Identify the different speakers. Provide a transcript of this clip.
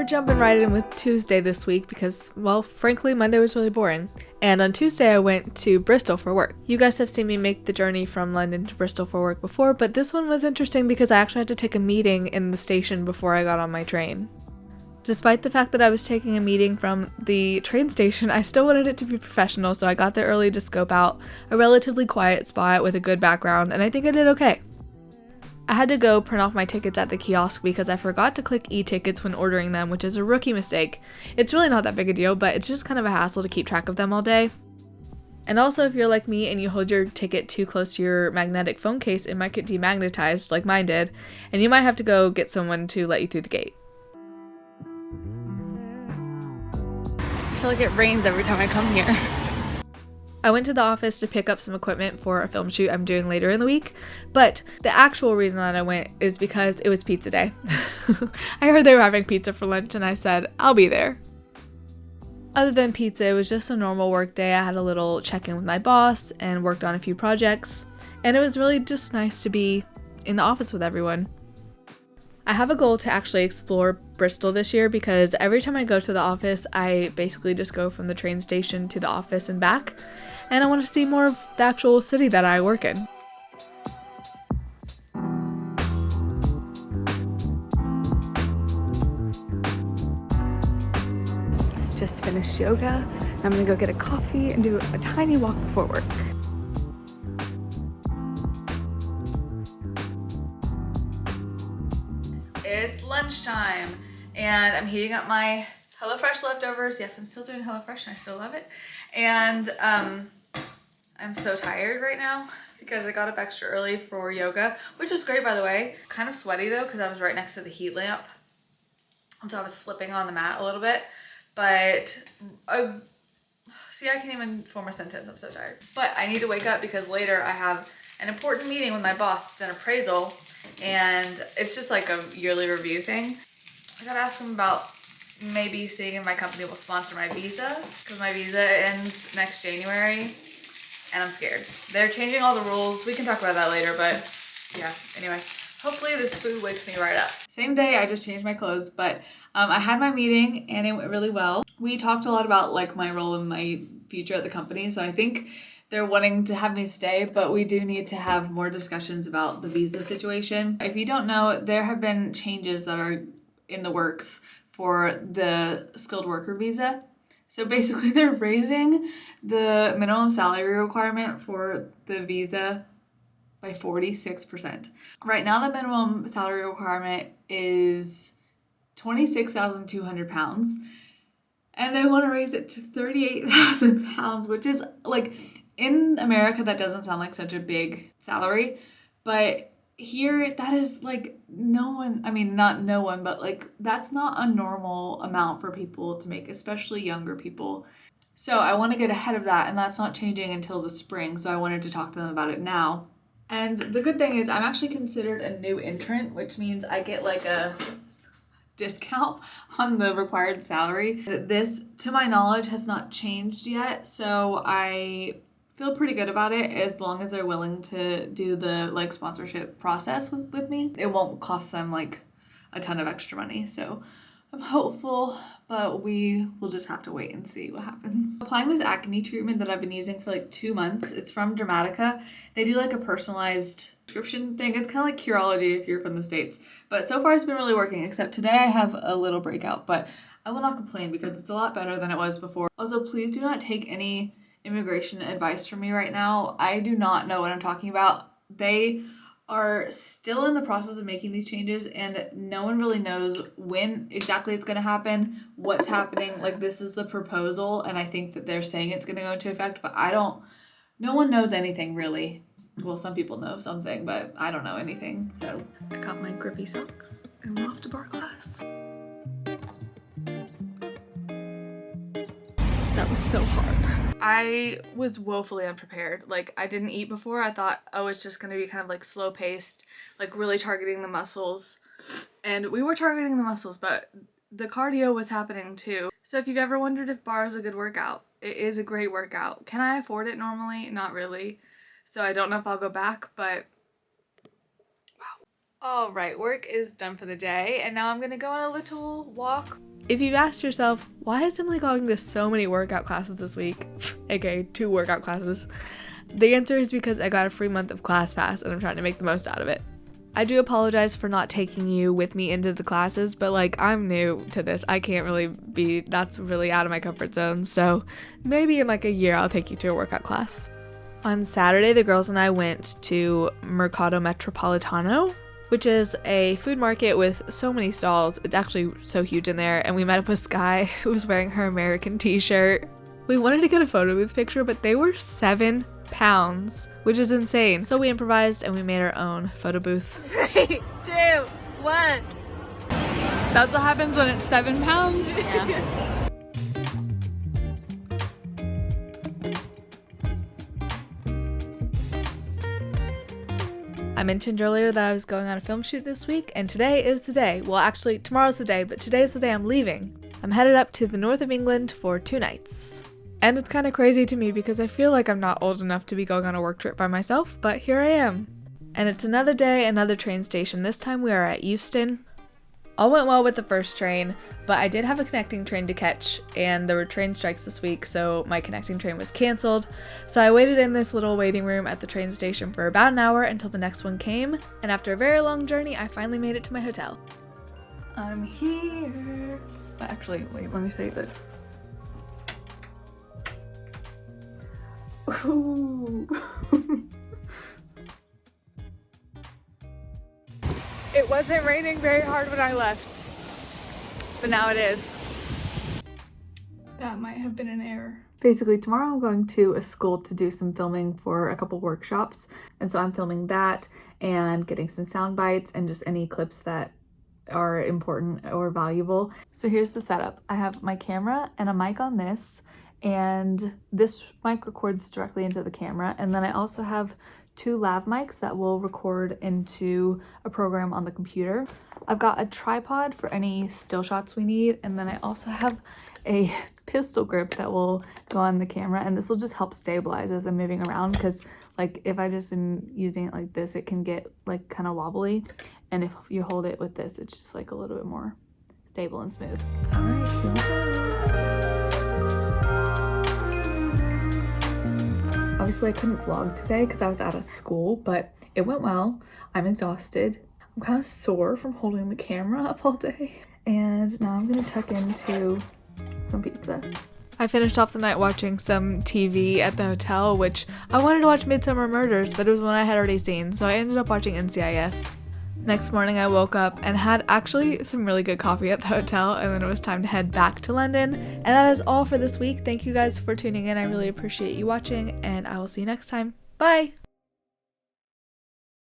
Speaker 1: we're jumping right in with Tuesday this week because, well, frankly, Monday was really boring. And on Tuesday, I went to Bristol for work. You guys have seen me make the journey from London to Bristol for work before, but this one was interesting because I actually had to take a meeting in the station before I got on my train. Despite the fact that I was taking a meeting from the train station, I still wanted it to be professional, so I got there early to scope out a relatively quiet spot with a good background, and I think I did okay. I had to go print off my tickets at the kiosk because I forgot to click e-tickets when ordering them, which is a rookie mistake. It's really not that big a deal, but it's just kind of a hassle to keep track of them all day. And also, if you're like me and you hold your ticket too close to your magnetic phone case, it might get demagnetized like mine did, and you might have to go get someone to let you through the gate. I feel like it rains every time I come here. I went to the office to pick up some equipment for a film shoot I'm doing later in the week, but the actual reason that I went is because it was pizza day. I heard they were having pizza for lunch and I said, I'll be there. Other than pizza, it was just a normal work day. I had a little check-in with my boss and worked on a few projects, and it was really just nice to be in the office with everyone. I have a goal to actually explore Bristol this year because every time I go to the office, I basically just go from the train station to the office and back, and I want to see more of the actual city that I work in. Just finished yoga. I'm gonna go get a coffee and do a tiny walk before work. It's lunchtime and I'm heating up my HelloFresh leftovers. Yes, I'm still doing HelloFresh and I still love it. And I'm so tired right now because I got up extra early for yoga, which was great, by the way. Kind of sweaty though because I was right next to the heat lamp. And so I was slipping on the mat a little bit. But see, I can't even form a sentence. I'm so tired. But I need to wake up because later I have an important meeting with my boss. It's an appraisal. And it's just like a yearly review thing. I gotta ask him about maybe seeing if my company will sponsor my visa because my visa ends next January and I'm scared. They're changing all the rules. We can talk about that later, but yeah, anyway. Hopefully this food wakes me right up. Same day, I just changed my clothes, but I had my meeting and it went really well. We talked a lot about like my role in my future at the company, so I think they're wanting to have me stay, but we do need to have more discussions about the visa situation. If you don't know, there have been changes that are in the works for the skilled worker visa. So basically they're raising the minimum salary requirement for the visa by 46%. Right now the minimum salary requirement is £26,200 and they want to raise it to £38,000, which is like, in America, that doesn't sound like such a big salary, but here that is like not no one, but like that's not a normal amount for people to make, especially younger people. So I want to get ahead of that, and that's not changing until the spring, so I wanted to talk to them about it now. And the good thing is I'm actually considered a new entrant, which means I get like a discount on the required salary. This, to my knowledge, has not changed yet, so I feel pretty good about it as long as they're willing to do the like sponsorship process with me. It won't cost them like a ton of extra money, so I'm hopeful, but we will just have to wait and see what happens. Applying this acne treatment that I've been using for like 2 months. It's from Dramatica. They do like a personalized prescription thing. It's kind of like Curology if you're from the States, but so far it's been really working, except today I have a little breakout, but I will not complain because it's a lot better than it was before. Also, please do not take any immigration advice from me right now. I do not know what I'm talking about. They are still in the process of making these changes and no one really knows when exactly it's going to happen, what's happening. Like, this is the proposal and I think that they're saying it's going to go into effect, but no one knows anything really. Well, some people know something, but I don't know anything. So I got my grippy socks and we're off to bar class. That was so hard. I was woefully unprepared. Like, I didn't eat before. I thought, oh, it's just gonna be kind of like slow paced, like really targeting the muscles. And we were targeting the muscles, but the cardio was happening too. So if you've ever wondered if bar is a good workout, it is a great workout. Can I afford it normally? Not really. So I don't know if I'll go back, but wow. All right, work is done for the day, and now I'm gonna go on a little walk. If you've asked yourself, why is Emily going to so many workout classes this week, aka 2 workout classes, the answer is because I got a free month of ClassPass and I'm trying to make the most out of it. I do apologize for not taking you with me into the classes, but like, I'm new to this. I can't really that's really out of my comfort zone, so maybe in like a year I'll take you to a workout class. On Saturday, the girls and I went to Mercato Metropolitano, which is a food market with so many stalls. It's actually so huge in there, and we met up with Sky, who was wearing her American t-shirt. We wanted to get a photo booth picture, but they were £7, which is insane. So we improvised and we made our own photo booth. 3, 2, 1. That's what happens when it's £7? Yeah. I mentioned earlier that I was going on a film shoot this week, and today is the day. Well, actually, tomorrow's the day, but today's the day I'm leaving. I'm headed up to the north of England for 2 nights. And it's kind of crazy to me because I feel like I'm not old enough to be going on a work trip by myself, but here I am. And it's another day, another train station. This time we are at Euston. All went well with the first train, but I did have a connecting train to catch, and there were train strikes this week, so my connecting train was canceled. So I waited in this little waiting room at the train station for about an hour until the next one came, and after a very long journey, I finally made it to my hotel. I'm here. Actually, wait, let me show you this. Ooh. It wasn't raining very hard when I left, but now it is. That might have been an error. Basically, tomorrow I'm going to a school to do some filming for a couple workshops, and so I'm filming that and getting some sound bites and just any clips that are important or valuable. So here's the setup. I have my camera and a mic on this, and this mic records directly into the camera, and then I also have 2 lav mics that will record into a program on the computer. I've got a tripod for any still shots we need, and then I also have a pistol grip that will go on the camera, and this will just help stabilize as I'm moving around, because like if I just am using it like this, it can get like kind of wobbly, and if you hold it with this, it's just like a little bit more stable and smooth. All right, here we go. Obviously I couldn't vlog today because I was out of school, but it went well. I'm exhausted. I'm kind of sore from holding the camera up all day. And now I'm gonna tuck into some pizza. I finished off the night watching some TV at the hotel, which I wanted to watch Midsummer Murders, but it was one I had already seen, so I ended up watching NCIS. Next morning I woke up and had actually some really good coffee at the hotel, and then it was time to head back to London. And that is all for this week. Thank you guys for tuning in. I really appreciate you watching, and I will see you next time. Bye!